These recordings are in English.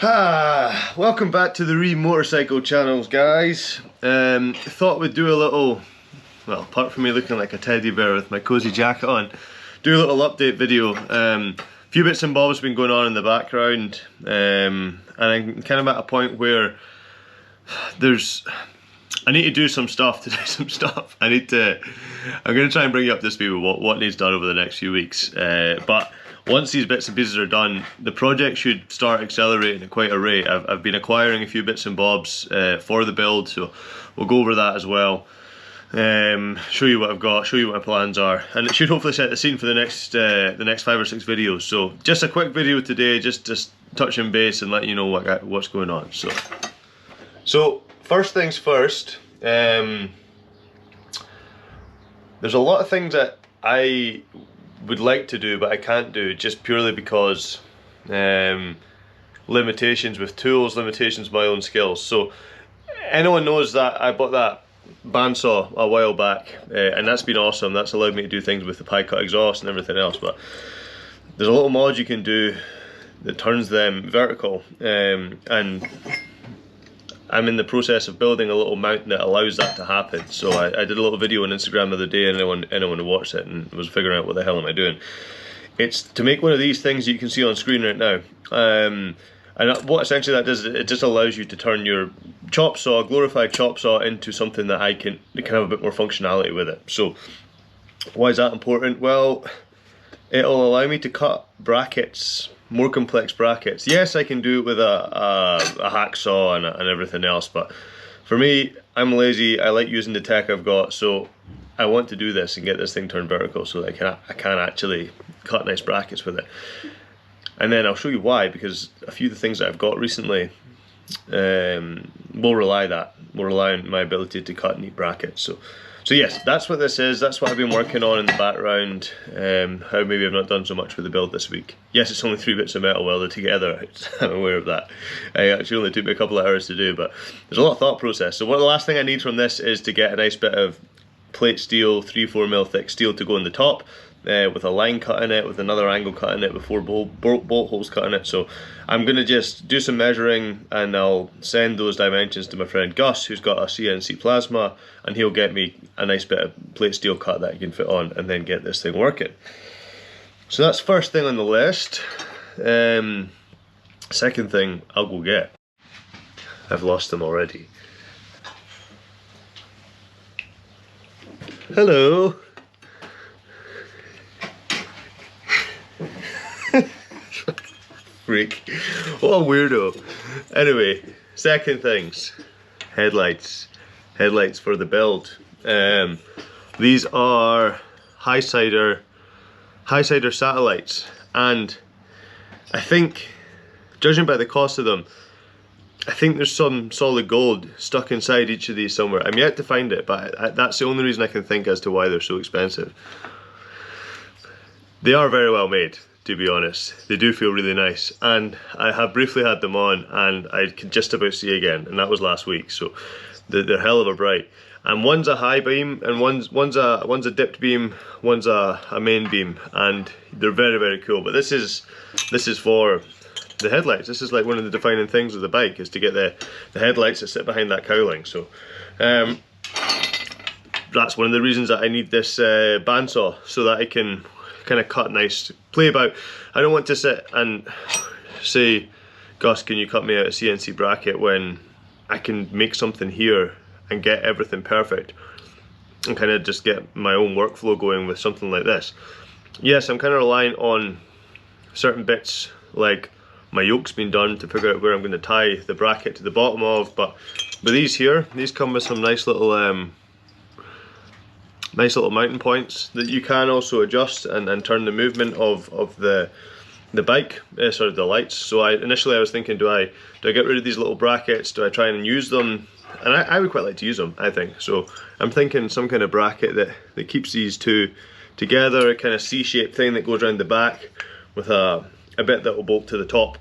Welcome back to the Motorcycle channels, guys. Thought we'd do a little, well, apart from me looking like a teddy bear with my cozy jacket on, do a little update video. A few bits and bobs have been going on in the background, and I'm kind of at a point where I need to do some stuff I'm going to try and bring you up to speed with what needs done over the next few weeks. But once these bits and pieces are done, the project should start accelerating at quite a rate. I've been acquiring a few bits and bobs for the build, so we'll go over that as well. Show you what I've got, show you what my plans are, and it should hopefully set the scene for the next 5 or 6 videos. So just a quick video today, just touching base and letting you know what's going on. So first things first, there's a lot of things that I would like to do but I can't do, just purely because limitations with tools, limitations with my own skills. So anyone knows that I bought that bandsaw a while back, and that's been awesome. That's allowed me to do things with the pie cut exhaust and everything else, but there's a little mod you can do that turns them vertical, and I'm in the process of building a little mount that allows that to happen. So I did a little video on Instagram the other day, and anyone who watched it and was figuring out what the hell am I doing. It's to make one of these things that you can see on screen right now. And what essentially that does, it just allows you to turn your chop saw, glorified chop saw, into something that can have a bit more functionality with it. So why is that important? Well, it'll allow me to cut brackets, more complex brackets. Yes, I can do it with a hacksaw and everything else, but for me, I'm lazy. I like using the tech I've got, so I want to do this and get this thing turned vertical so that I can actually cut nice brackets with it. And then I'll show you why, because a few of the things that I've got recently will rely on my ability to cut neat brackets. So yes, that's what this is. That's what I've been working on in the background. How maybe I've not done so much with the build this week. Yes, it's only 3 bits of metal welded together. I'm aware of that. It actually only took me a couple of hours to do, but there's a lot of thought process. So the last thing I need from this is to get a nice bit of plate steel, 3-4mm thick steel to go in the top, with a line cut in it, with another angle cut in it, with 4 bolt holes cut in it. So I'm going to just do some measuring, and I'll send those dimensions to my friend Gus, who's got a CNC plasma, and he'll get me a nice bit of plate steel cut that I can fit on, and then get this thing working. So that's first thing on the list. Second thing I'll go get. I've lost them already. Hello. Freak. What a weirdo. Anyway, second things. Headlights. Headlights for the build. These are Highsider satellites, and I think, judging by the cost of them, I think there's some solid gold stuck inside each of these somewhere. I'm yet to find it, but that's the only reason I can think as to why they're so expensive. They are very well made, to be honest. They do feel really nice, and I have briefly had them on, and I can just about see again, and that was last week. So they're hell of a bright. And one's a high beam, and one's a dipped beam, one's a main beam, and they're very, very cool. But this is for the headlights. This is like one of the defining things of the bike, is to get the headlights that sit behind that cowling. So that's one of the reasons that I need this bandsaw, so that I can kind of cut nice, play about. I don't want to sit and say, Gus, can you cut me out a CNC bracket, when I can make something here and get everything perfect and kind of just get my own workflow going with something like this. Yes, I'm kind of relying on certain bits, like my yoke's been done, to figure out where I'm going to tie the bracket to the bottom of, but these here, these come with some nice little mounting points that you can also adjust and turn the movement of the bike, sorry, the lights. So initially I was thinking, do I get rid of these little brackets? Do I try and use them? And I would quite like to use them, I think. So I'm thinking some kind of bracket that keeps these two together, a kind of C-shaped thing that goes around the back, with a bit that will bolt to the top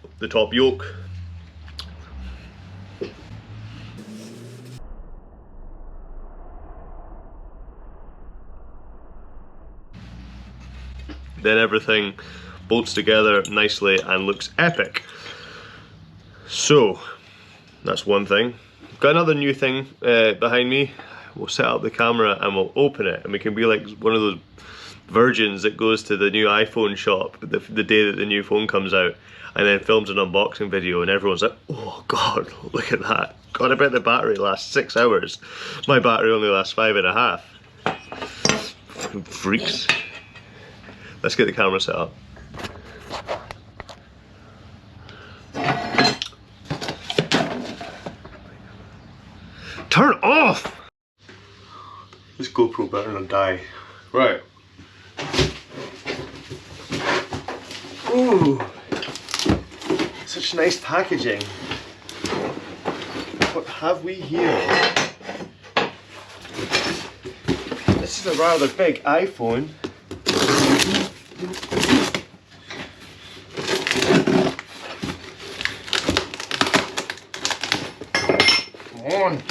yoke. Then everything bolts together nicely and looks epic. So that's one thing. Got another new thing behind me. We'll set up the camera and we'll open it, and we can be like one of those virgins that goes to the new iPhone shop the day that the new phone comes out, and then films an unboxing video, and everyone's like, oh god, look at that. God, I bet the battery lasts 6 hours. My battery only lasts 5.5. Fucking freaks. Let's get the camera set up. Turn off! This GoPro better not die. Right. Ooh, such nice packaging. What have we here? This is a rather big iPhone. Come on.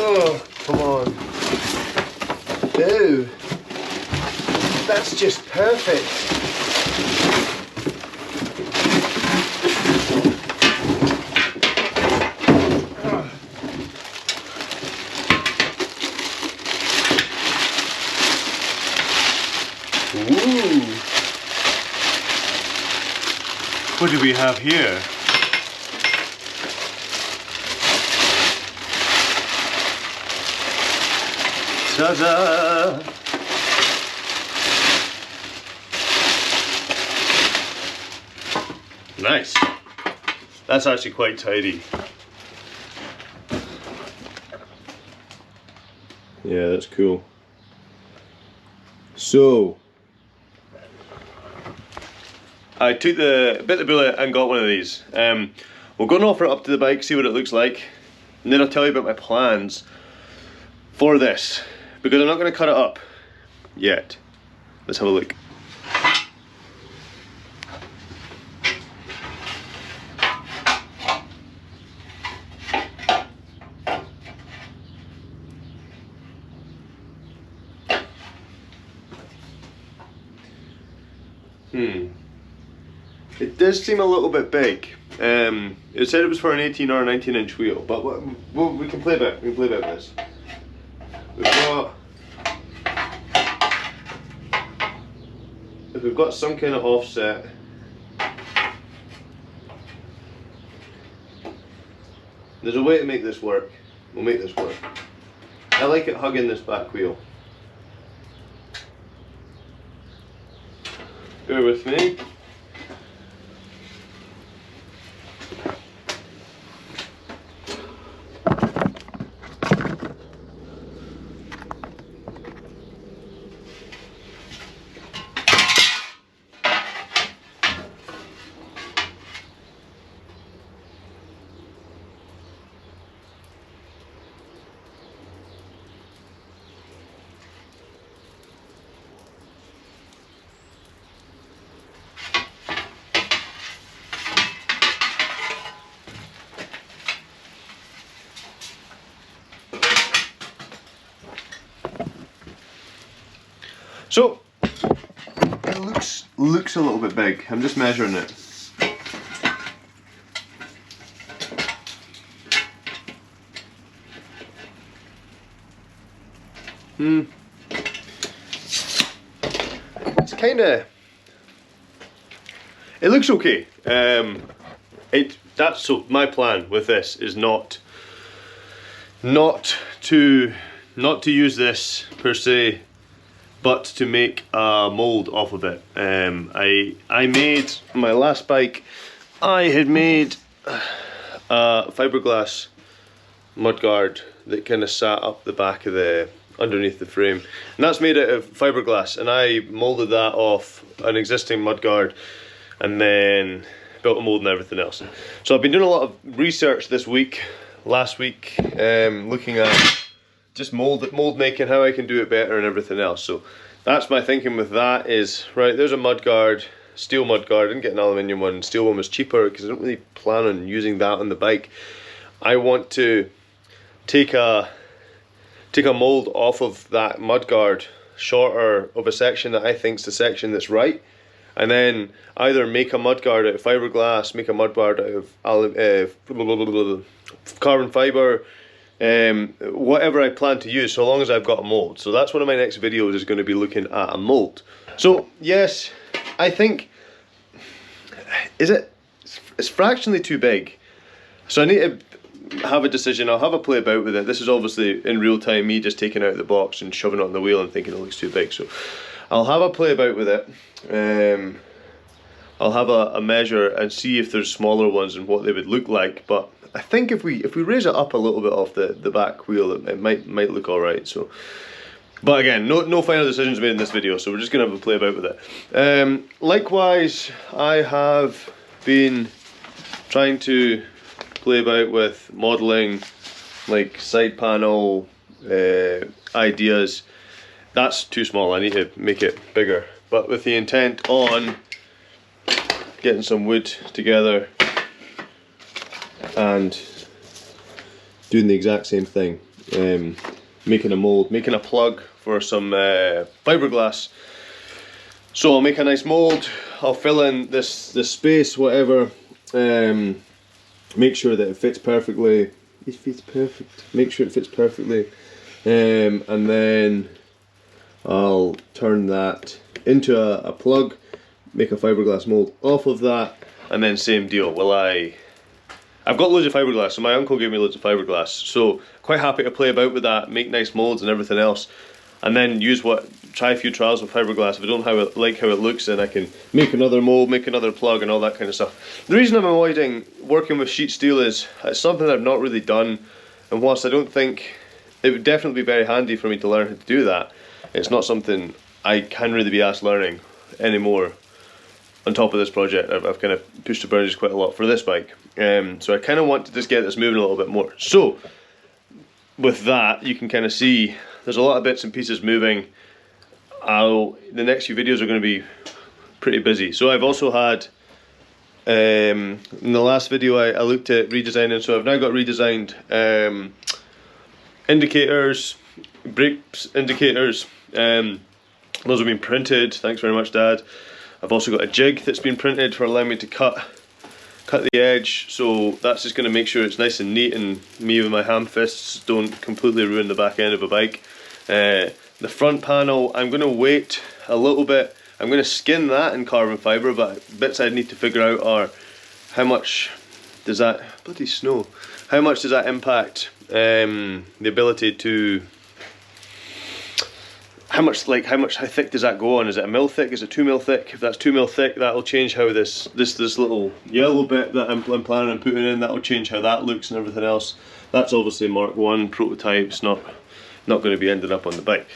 Oh, come on. Ew. That's just perfect. Ooh. What do we have here? Ta-da! Nice. That's actually quite tidy. Yeah, that's cool. So I took bit the bullet and got one of these. We'll go and offer it up to the bike, see what it looks like, and then I'll tell you about my plans for this, because I'm not going to cut it up yet. Let's have a look. It does seem a little bit big. It said it was for an 18 or a 19-inch wheel, but we can play a bit. We can play a bit of this. If we've got some kind of offset, there's a way to make this work. We'll make this work. I like it hugging this back wheel. Bear with me. So it looks a little bit big. I'm just measuring it. It's kinda, it looks okay. So my plan with this is not to use this per se, but to make a mold off of it. I made my last bike. I had made a fiberglass mudguard that kind of sat up the back of underneath the frame, and that's made out of fiberglass. And I molded that off an existing mudguard, and then built a mold and everything else. So I've been doing a lot of research this week, last week, looking at just mold making, how I can do it better and everything else. So that's my thinking with that is, right, there's a mud guard, steel mud guard. I didn't get an aluminium one. Steel one was cheaper because I don't really plan on using that on the bike. I want to take a mold off of that mud guard, shorter of a section that I think's the section that's right, and then either make a mud guard out of fiberglass, make a mud guard out of carbon fiber, whatever I plan to use, so long as I've got a mold. So that's one of my next videos, is going to be looking at a mold. So yes, I think it's fractionally too big, so I need to have a decision. I'll have a play about with it. This is obviously in real time me just taking it out of the box and shoving it on the wheel and thinking it looks too big, so I'll have a play about with it. I'll have a measure and see if there's smaller ones and what they would look like, but I think if we raise it up a little bit off the back wheel, it might look alright. So, but again, no final decisions made in this video, so we're just gonna have a play about with it. Likewise, I have been trying to play about with modelling, like side panel ideas. That's too small, I need to make it bigger, but with the intent on getting some wood together and doing the exact same thing, making a mold, making a plug for some fiberglass. So I'll make a nice mold, I'll fill in this space, whatever, make sure that it fits perfectly. It fits perfect. Make sure it fits perfectly, and then I'll turn that into a plug, make a fiberglass mold off of that, and then same deal. I've got loads of fiberglass, so my uncle gave me loads of fiberglass, so quite happy to play about with that, make nice molds and everything else, and then try a few trials with fiberglass. If I don't like how it looks, then I can make another mold, make another plug and all that kind of stuff. The reason I'm avoiding working with sheet steel is it's something I've not really done, and whilst I don't think it would definitely be very handy for me to learn how to do that, it's not something I can really be asked learning anymore. On top of this project, I've kind of pushed the boundaries quite a lot for this bike, so I kind of want to just get this moving a little bit more. So with that, you can kind of see there's a lot of bits and pieces moving. The next few videos are going to be pretty busy. So I've also had, in the last video I looked at redesigning, so I've now got redesigned indicators, brakes indicators. Those have been printed, thanks very much Dad. I've also got a jig that's been printed for allowing me to cut the edge, so that's just going to make sure it's nice and neat, and me with my ham fists don't completely ruin the back end of a bike. The front panel, I'm going to wait a little bit. I'm going to skin that in carbon fibre, but bits I need to figure out are how much does that, bloody snow, how much does that impact the ability to, how thick does that go on? Is it 1 mil thick? Is it 2 mil thick? If that's 2 mil thick, that'll change how this little yellow bit that I'm planning on putting in, that'll change how that looks and everything else. That's obviously Mark 1 prototype, it's not going to be ending up on the bike.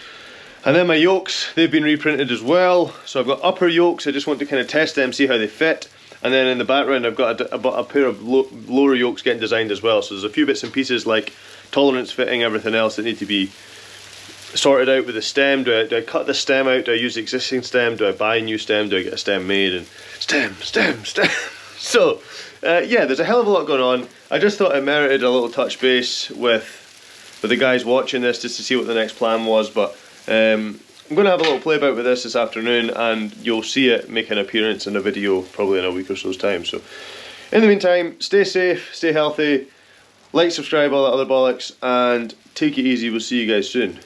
And then my yokes, they've been reprinted as well. So I've got upper yokes, I just want to kind of test them, see how they fit. And then in the background I've got a pair of lower yokes getting designed as well. So there's a few bits and pieces like tolerance fitting, everything else that need to be sorted out with the stem. Do I cut the stem out? Do I use the existing stem? Do I buy a new stem? Do I get a stem made? And stem. So yeah, there's a hell of a lot going on. I just thought it merited a little touch base with the guys watching this, just to see what the next plan was. But I'm going to have a little play about with this afternoon, and you'll see it make an appearance in a video probably in a week or so's time. So in the meantime, stay safe, stay healthy, like, subscribe, all that other bollocks, and take it easy. We'll see you guys soon.